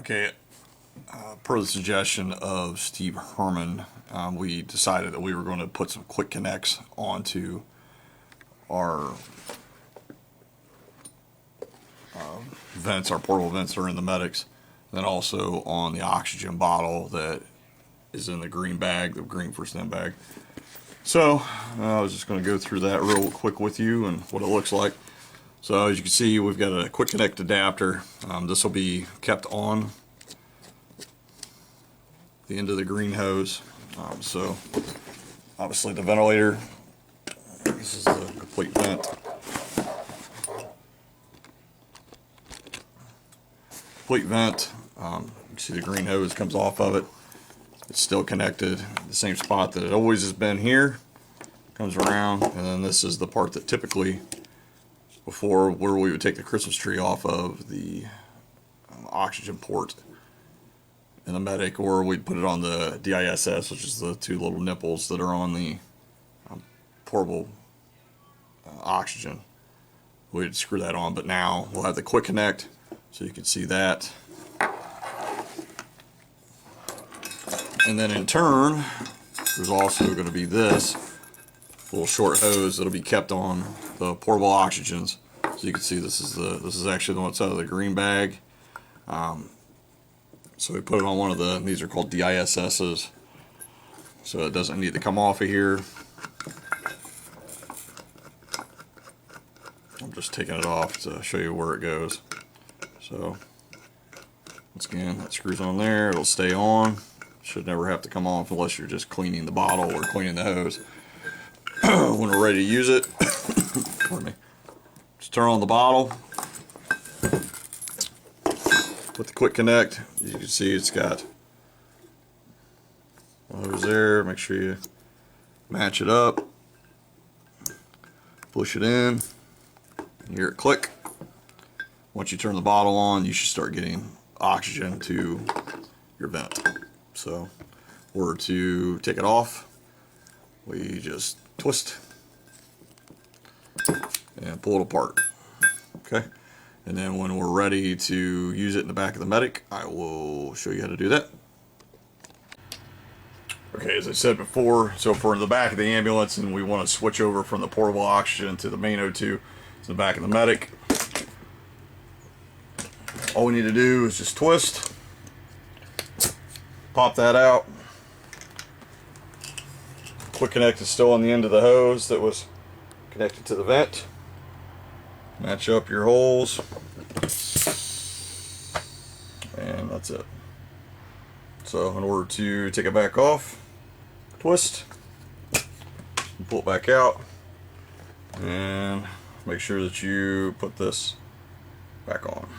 Okay, per the suggestion of Steve Herman, we decided that we were going to put some quick connects onto our vents, our portable vents that are in the medics, and then also on the oxygen bottle that is in the green bag, the green first in bag. So I was just going to go through that real quick with you and what it looks like. So as you can see, we've got a quick connect adapter. This will be kept on the end of the green hose. So obviously the ventilator, this is the complete vent. Complete vent, you see the green hose comes off of it. It's still connected, the same spot that it always has been here. Comes around, and then this is the part that typically, before where we would take the Christmas tree off of the oxygen port in the medic, or we'd put it on the DISS, which is the two little nipples that are on the portable oxygen. We'd screw that on, but now we'll have the quick connect, so you can see that. And then in turn, there's also going to be this little short hose that'll be kept on the portable oxygens. So you can see this is actually the one that's out of the green bag. So we put it on one of these are called DISS's, so it doesn't need to come off of here. I'm just taking it off to show you where it goes. So once again, that screws on there, it'll stay on. Should never have to come off unless you're just cleaning the bottle or cleaning the hose. When we're ready to use it, pardon me, just turn on the bottle. With the quick connect, you can see it's got hose there. Make sure you match it up. Push it in. You hear it click. Once you turn the bottle on, you should start getting oxygen to your vent. So, we're to take it off, we just twist and pull it apart. Okay, and then when we're ready to use it in the back of the medic, I will show you how to do that. Okay, as I said before, so if we're in the back of the ambulance and we want to switch over from the portable oxygen to the main O2 to the back of the medic, all we need to do is just twist, pop that out. Quick connect is still on the end of the hose that was connected to the vent. Match up your holes, and that's it. So in order to take it back off, twist, pull it back out, and make sure that you put this back on.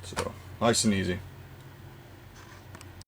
So nice and easy.